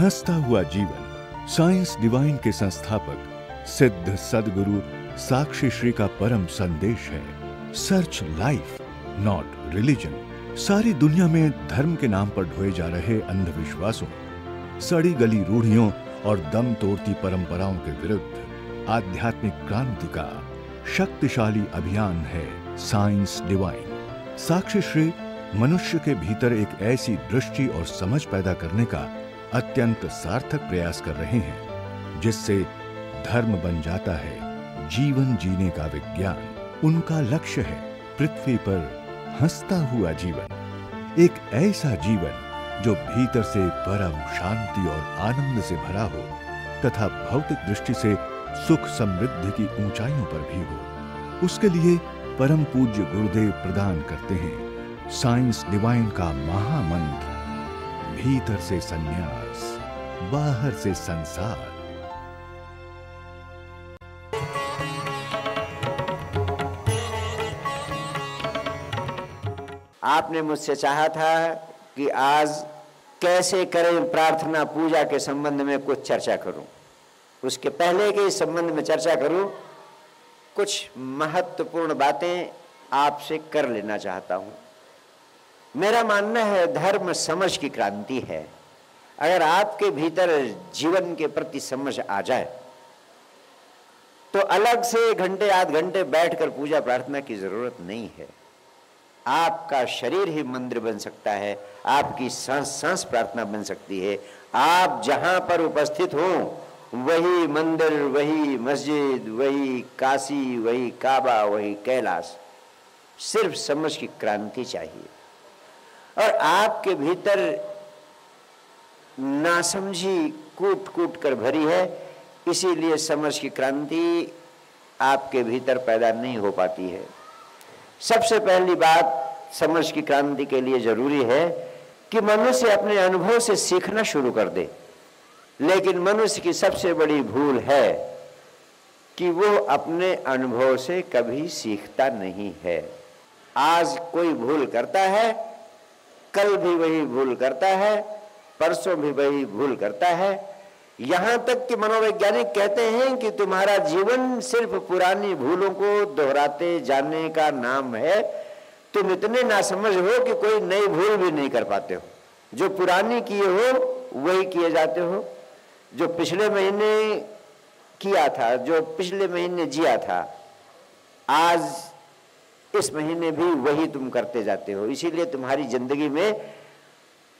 हंसता हुआ जीवन साइंस डिवाइन के संस्थापक सिद्ध सद्गुरु साक्षी श्री का परम संदेश है। Search life not religion. सारी दुनिया में धर्म के नाम पर ढोए जा रहे अंधविश्वासों, सड़ी गली रूढ़ियों और दम तोड़ती परंपराओं के विरुद्ध आध्यात्मिक क्रांति का शक्तिशाली अभियान है साइंस डिवाइन। साक्षी श्री मनुष्य के भीतर एक ऐसी दृष्टि और समझ पैदा करने का अत्यंत सार्थक प्रयास कर रहे हैं जिससे धर्म बन जाता है जीवन जीने का विज्ञान। उनका लक्ष्य है पृथ्वी पर हंसता हुआ जीवन, एक ऐसा जीवन जो भीतर से परम शांति और आनंद से भरा हो तथा भौतिक दृष्टि से सुख समृद्धि की ऊंचाइयों पर भी हो। उसके लिए परम पूज्य गुरुदेव प्रदान करते हैं साइंस डिवाइन का महामंत्र, भीतर से संन्यास, बाहर से संसार। आपने मुझसे चाहा था कि आज कैसे करें प्रार्थना पूजा के संबंध में कुछ चर्चा करूं। उसके पहले के इस संबंध में चर्चा करूं, कुछ महत्वपूर्ण बातें आपसे कर लेना चाहता हूं। मेरा मानना है धर्म समझ की क्रांति है। अगर आपके भीतर जीवन के प्रति समझ आ जाए तो अलग से घंटे आध घंटे बैठकर पूजा प्रार्थना की जरूरत नहीं है। आपका शरीर ही मंदिर बन सकता है, आपकी सांस सांस प्रार्थना बन सकती है। आप जहां पर उपस्थित हो वही मंदिर, वही मस्जिद, वही काशी, वही काबा, वही कैलाश। सिर्फ समझ की क्रांति चाहिए। और आपके भीतर नासमझी कूट कूट कर भरी है, इसीलिए समझ की क्रांति आपके भीतर पैदा नहीं हो पाती है। सबसे पहली बात समझ की क्रांति के लिए जरूरी है कि मनुष्य अपने अनुभव से सीखना शुरू कर दे। लेकिन मनुष्य की सबसे बड़ी भूल है कि वो अपने अनुभव से कभी सीखता नहीं है। आज कोई भूल करता है, कल भी वही भूल करता है, परसों भी वही भूल करता है। यहां तक कि मनोवैज्ञानिक कहते हैं कि तुम्हारा जीवन सिर्फ पुरानी भूलों को दोहराते जाने का नाम है। तुम इतने नासमझ हो कि कोई नई भूल भी नहीं कर पाते हो। जो पुरानी किए हो वही किए जाते हो। जो पिछले महीने किया था, जो पिछले महीने जिया था, आज इस महीने भी वही तुम करते जाते हो। इसीलिए तुम्हारी जिंदगी में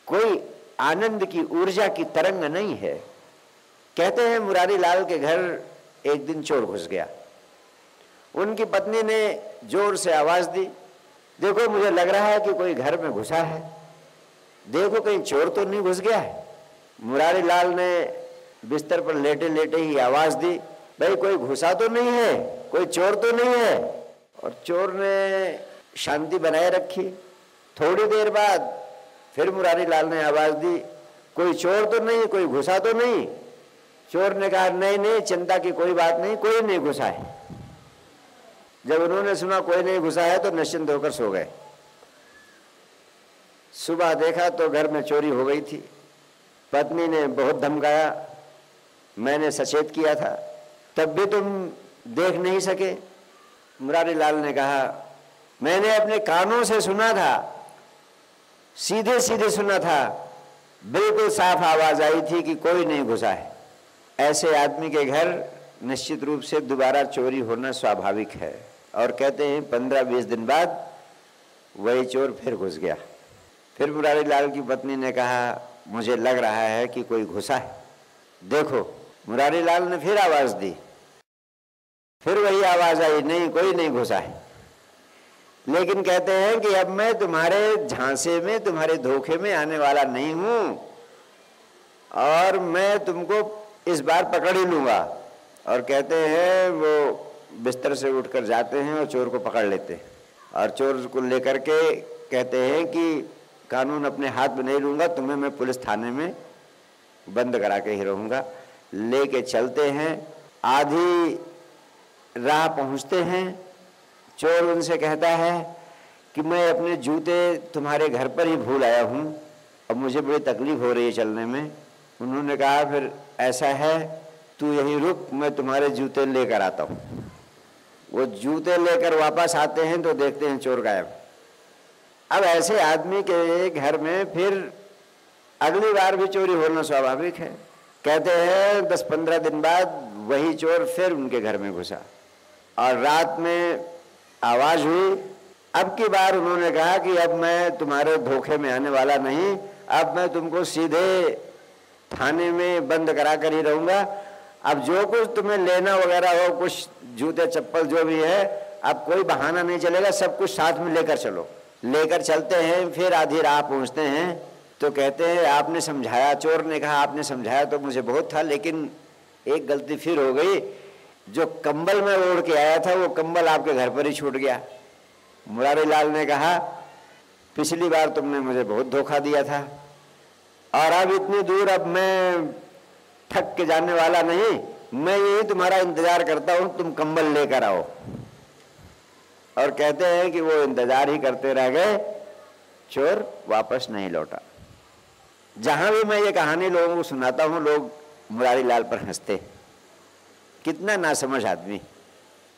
कोई आनंद की ऊर्जा की तरंग नहीं है। कहते हैं मुरारी लाल के घर एक दिन चोर घुस गया। उनकी पत्नी ने जोर से आवाज दी, देखो मुझे लग रहा है कि कोई घर में घुसा है, देखो कहीं चोर तो नहीं घुस गया है। मुरारी लाल ने बिस्तर पर लेटे लेटे ही आवाज दी, भाई कोई घुसा तो नहीं है, कोई चोर तो नहीं है। और चोर ने शांति बनाए रखी। थोड़ी देर बाद फिर मुरारी लाल ने आवाज दी, कोई चोर तो नहीं, कोई घुसा तो नहीं। चोर ने कहा नहीं नहीं, चिंता की कोई बात नहीं, कोई नहीं घुसा है। जब उन्होंने सुना कोई नहीं घुसा है तो निश्चिंत होकर सो गए। सुबह देखा तो घर में चोरी हो गई थी। पत्नी ने बहुत धमकाया, मैंने सचेत किया था, तब भी तुम देख नहीं सके। मुरारी लाल ने कहा, मैंने अपने कानों से सुना था, सीधे सीधे सुना था, बिल्कुल साफ आवाज आई थी कि कोई नहीं घुसा है। ऐसे आदमी के घर निश्चित रूप से दोबारा चोरी होना स्वाभाविक है। और कहते हैं 15-20 दिन बाद वही चोर फिर घुस गया। फिर मुरारी लाल की पत्नी ने कहा, मुझे लग रहा है कि कोई घुसा है, देखो। मुरारी लाल ने फिर आवाज दी, फिर वही आवाज आई, नहीं कोई नहीं घुसा है। लेकिन कहते हैं कि अब मैं तुम्हारे झांसे में, तुम्हारे धोखे में आने वाला नहीं हूं और मैं तुमको इस बार पकड़ ही लूंगा। और कहते हैं वो बिस्तर से उठकर जाते हैं और चोर को पकड़ लेते हैं। और चोर को लेकर के कहते हैं कि कानून अपने हाथ में नहीं लूंगा, तुम्हें मैं पुलिस थाने में बंद करा के ही रहूंगा। लेके चलते हैं, आधी राह पहुंचते हैं। चोर उनसे कहता है कि मैं अपने जूते तुम्हारे घर पर ही भूल आया हूं, अब मुझे बड़ी तकलीफ हो रही है चलने में। उन्होंने कहा फिर ऐसा है, तू यहीं रुक, मैं तुम्हारे जूते लेकर आता हूँ। वो जूते लेकर वापस आते हैं तो देखते हैं चोर गायब। अब ऐसे आदमी के घर में फिर अगली बार भी चोरी होना स्वाभाविक है। कहते हैं 10-15 दिन बाद वही चोर फिर उनके घर में घुसा और रात में आवाज हुई। अब की बार उन्होंने कहा कि अब मैं तुम्हारे धोखे में आने वाला नहीं, अब मैं तुमको सीधे थाने में बंद करा कर ही रहूंगा। अब जो कुछ तुम्हें लेना वगैरह हो, कुछ जूते चप्पल जो भी है, अब कोई बहाना नहीं चलेगा, सब कुछ साथ में लेकर चलो। लेकर चलते हैं, फिर आधी रात पहुंचते हैं तो कहते हैं आपने समझाया, चोर ने कहा आपने समझाया तो मुझे बहुत था, लेकिन एक गलती फिर हो गई, जो कंबल मैं ओढ़ के आया था वो कंबल आपके घर पर ही छूट गया। मुरारी लाल ने कहा पिछली बार तुमने मुझे बहुत धोखा दिया था और अब इतनी दूर अब मैं थक के जाने वाला नहीं, मैं यही तुम्हारा इंतजार करता हूं, तुम कंबल लेकर आओ। और कहते हैं कि वो इंतजार ही करते रह गए, चोर वापस नहीं लौटा। जहां भी मैं ये कहानी लोगों को सुनाता हूं, लोग मुरारी लाल पर हंसते, कितना नासमझ आदमी।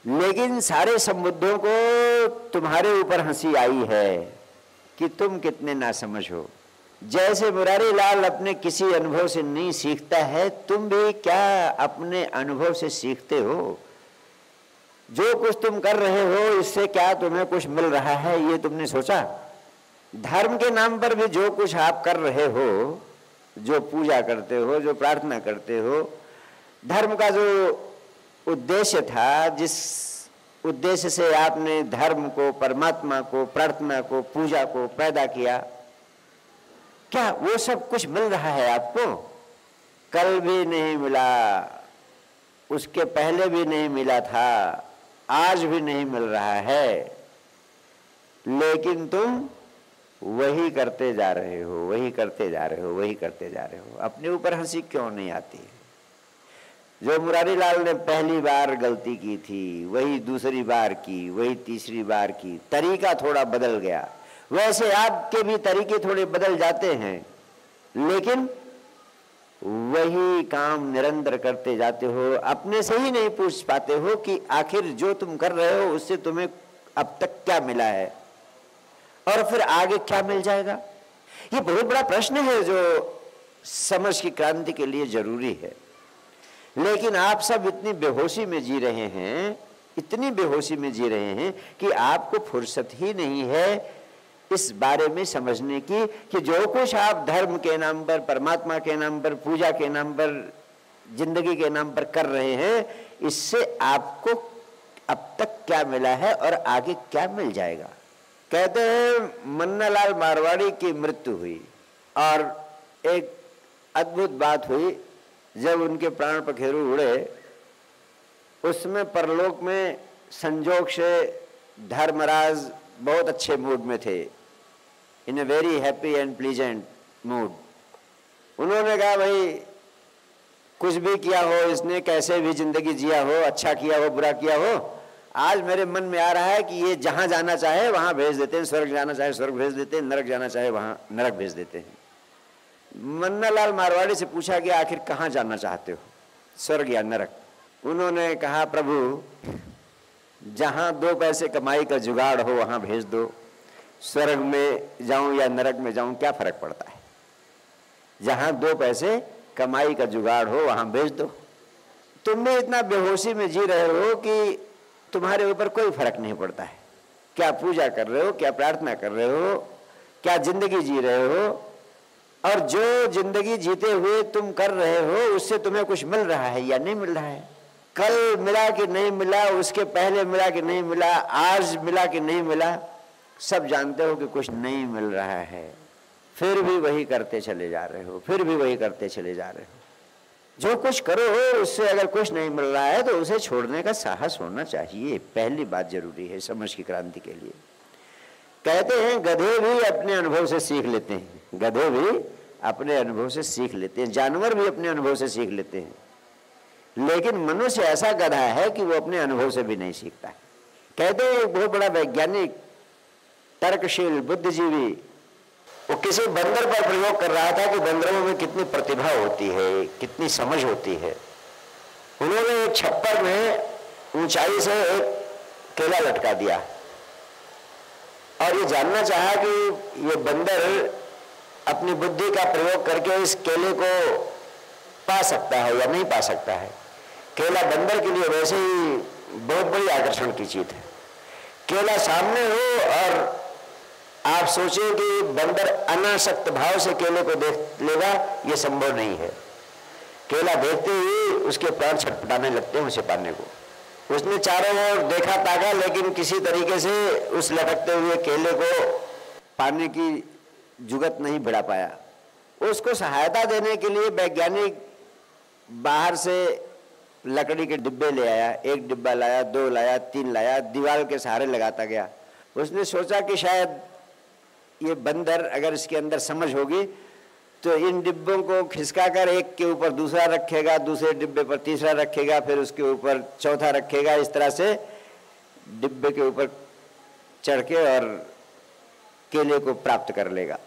लेकिन सारे संबुद्धों को तुम्हारे ऊपर हंसी आई है कि तुम कितने नासमझ हो। जैसे मुरारी लाल अपने किसी अनुभव से नहीं सीखता है, तुम भी क्या अपने अनुभव से सीखते हो? जो कुछ तुम कर रहे हो इससे क्या तुम्हें कुछ मिल रहा है, ये तुमने सोचा? धर्म के नाम पर भी जो कुछ आप कर रहे हो, जो पूजा करते हो, जो प्रार्थना करते हो, धर्म का जो उद्देश्य था, जिस उद्देश्य से आपने धर्म को, परमात्मा को, प्रार्थना को, पूजा को पैदा किया, क्या वो सब कुछ मिल रहा है आपको? कल भी नहीं मिला, उसके पहले भी नहीं मिला था, आज भी नहीं मिल रहा है, लेकिन तुम वही करते जा रहे हो, वही करते जा रहे हो, वही करते जा रहे हो। अपने ऊपर हंसी क्यों नहीं आती? जो मुरारी लाल ने पहली बार गलती की थी, वही दूसरी बार की, वही तीसरी बार की, तरीका थोड़ा बदल गया। वैसे आपके भी तरीके थोड़े बदल जाते हैं, लेकिन वही काम निरंतर करते जाते हो। अपने से ही नहीं पूछ पाते हो कि आखिर जो तुम कर रहे हो उससे तुम्हें अब तक क्या मिला है और फिर आगे क्या मिल जाएगा। ये बहुत बड़ा प्रश्न है जो समझ की क्रांति के लिए जरूरी है। लेकिन आप सब इतनी बेहोशी में जी रहे हैं, इतनी बेहोशी में जी रहे हैं कि आपको फुर्सत ही नहीं है इस बारे में समझने की कि जो कुछ आप धर्म के नाम पर, परमात्मा के नाम पर, पूजा के नाम पर, जिंदगी के नाम पर कर रहे हैं, इससे आपको अब तक क्या मिला है और आगे क्या मिल जाएगा। कहते हैं मन्नालाल मारवाड़ी की मृत्यु हुई और एक अद्भुत बात हुई, जब उनके प्राण पखेरु उड़े, उसमें परलोक में संजोग से धर्मराज बहुत अच्छे मूड में थे, in a very happy and pleasant mood. उन्होंने कहा भाई कुछ भी किया हो इसने, कैसे भी जिंदगी जिया हो, अच्छा किया हो, बुरा किया हो, आज मेरे मन में आ रहा है कि ये जहां जाना चाहे वहां भेज देते हैं, स्वर्ग जाना चाहे स्वर्ग भेज देते हैं, नरक जाना चाहे वहां नरक भेज देते हैं। मन्नालाल मारवाड़ी से पूछा कि आखिर कहां जाना चाहते हो, स्वर्ग या नरक? उन्होंने कहा प्रभु जहां 2 पैसे कमाई का जुगाड़ हो वहां भेज दो, स्वर्ग में जाऊं या नरक में जाऊं क्या फर्क पड़ता है, जहां 2 पैसे कमाई का जुगाड़ हो वहां भेज दो। तुम भी इतना बेहोशी में जी रहे हो कि तुम्हारे ऊपर कोई फर्क नहीं पड़ता है, क्या पूजा कर रहे हो, क्या प्रार्थना कर रहे हो, क्या जिंदगी जी रहे हो, और जो जिंदगी जीते हुए तुम कर रहे हो उससे तुम्हें कुछ मिल रहा है या नहीं मिल रहा है। कल मिला कि नहीं मिला, उसके पहले मिला कि नहीं मिला, आज मिला कि नहीं मिला, सब जानते हो कि कुछ नहीं मिल रहा है, फिर भी वही करते चले जा रहे हो, फिर भी वही करते चले जा रहे हो। जो कुछ करो उससे अगर कुछ नहीं मिल रहा है तो उसे छोड़ने का साहस होना चाहिए, पहली बात जरूरी है समझ की क्रांति के लिए। कहते हैं गधे भी अपने अनुभव से सीख लेते हैं, गधे भी अपने अनुभव से सीख लेते हैं, जानवर भी अपने अनुभव से सीख लेते हैं, लेकिन मनुष्य ऐसा गधा है कि वो अपने अनुभव से भी नहीं सीखता है। कहते हैं एक बहुत बड़ा वैज्ञानिक, तर्कशील, बुद्धिजीवी, वो किसी बंदर पर प्रयोग कर रहा था कि बंदरों में कितनी प्रतिभा होती है, कितनी समझ होती है। उन्होंने एक छप्पर में ऊंचाई से एक केला लटका दिया और ये जानना चाहा कि ये बंदर अपनी बुद्धि का प्रयोग करके इस केले को पा सकता है या नहीं पा सकता है। केला बंदर के लिए वैसे ही बहुत बड़ी आकर्षण की चीज है। केला सामने हो और आप सोचें कि बंदर अनासक्त भाव से केले को देख लेगा, यह संभव नहीं है। केला देखते ही उसके प्राण छटपटाने लगते हैं उसे पाने को। उसने चारों ओर देखा ताका, लेकिन किसी तरीके से उस लटकते हुए केले को पाने की जुगत नहीं भिड़ा पाया। उसको सहायता देने के लिए वैज्ञानिक बाहर से लकड़ी के डिब्बे ले आया। एक डिब्बा लाया, 2 लाया, 3 लाया, दीवार के सहारे लगाता गया। उसने सोचा कि शायद ये बंदर, अगर इसके अंदर समझ होगी तो इन डिब्बों को खिसका कर एक के ऊपर दूसरा रखेगा, दूसरे डिब्बे पर तीसरा रखेगा, फिर उसके ऊपर चौथा रखेगा। इस तरह से डिब्बे के ऊपर चढ़ के और केले को प्राप्त कर लेगा।